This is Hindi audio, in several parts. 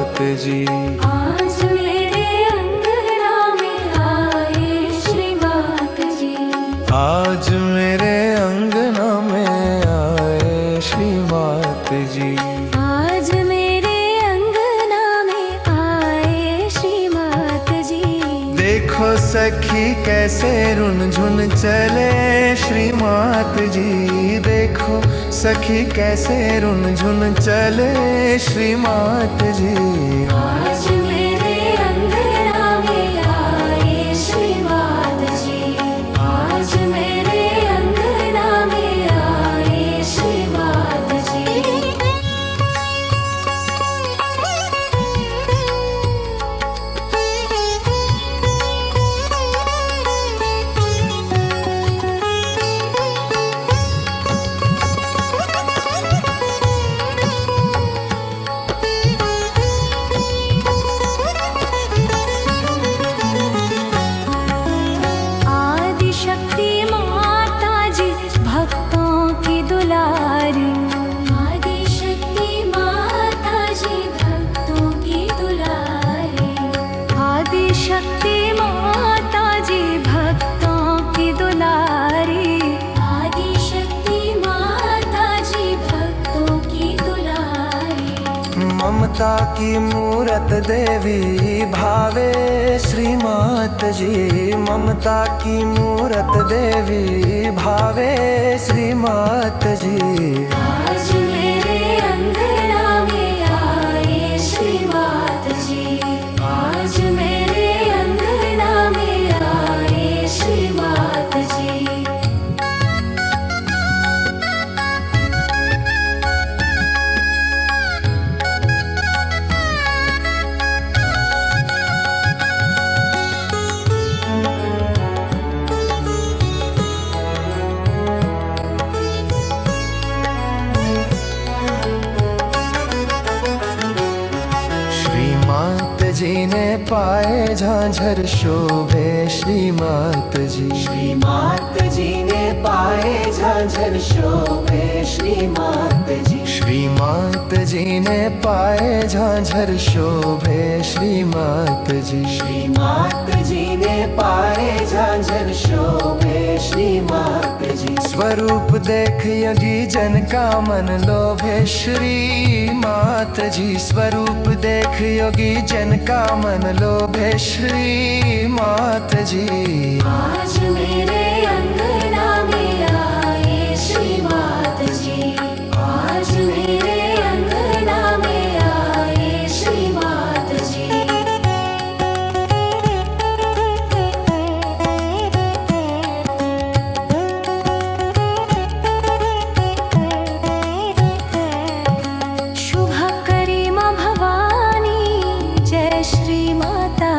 मात जी। आज मेरे अंगना में आए श्री मात जी। आज मेरे अंगना में आए श्री मात जी। आज मेरे अंगना में आए श्री मात जी। देखो सखी कैसे रुन झुन चले श्री मात जी। देखो सखी कैसे रुन झुन चले श्री मात जी। आज मेरे अंगना में आए श्री मात जी। आज मेरे अंगना में आए श्री मात जी। आदिशक्ति माता जी भक्तों की दुलारी। आदिशक्ति माता जी भक्तों की दुलारी। आदिशक्ति माता जी भक्तों की दुलारी। आदिशक्ति माता जी भक्तों की दुलारी। ममता की मूरत देवी भावे श्री मात जी। ममता की मूरत देवी भावे श्री मात जी। आज मेरे अंगना में आए श्री मात जी। आज मेरे अंगना में आए श्री मात जी। श्री मात जी ने पाए झांझर शोभे श्री मात जी। श्री मात जी ने पाए झांझर शोभे श्री मात जी। श्री मात जी ने पाए झांझर शोभे श्री मात जी। श्री मात जी ने पाए झांझर शोभे श्री मात जी। स्वरूप देख योगी जन का मन लोभे श्री मात जी। स्वरूप देख योगी जन का मन लोभे श्री मात जी। आज मेरे अंगना में आए श्री मात जी। आज मेरे अंगना में आए श्री मात जी। शुभकरी माँ भवानी जय श्री माता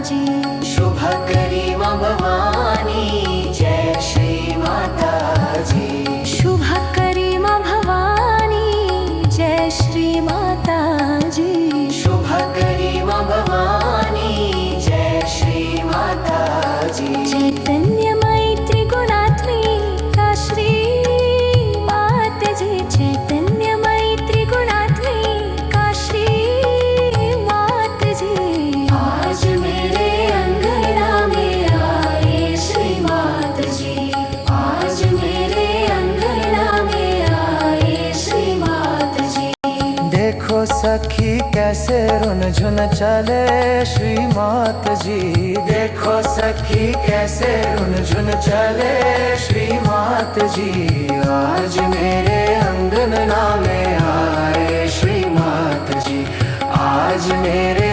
जी। शुभकरी माँ भवानी जय श्री माता जी। शुभकरी माँ भवानी जय श्री माता जी। शुभकरी माँ भवानी जय श्री माता जी। चैतन्य मैत्री गुणात्मिका श्री मात जी। चैतन्य मैत्री गुणात्मिका श्री मात जी। आज मेरे अंगना में आए श्री मात जी। आज मेरे अंगना में आए श्री मात जी। देखो सखी कैसे रुन झुन चले श्री मात जी। देखो सखी कैसे रुन झुन चले श्री मात जी। आज मेरे अंगना में आए श्री मात जी। आज मेरे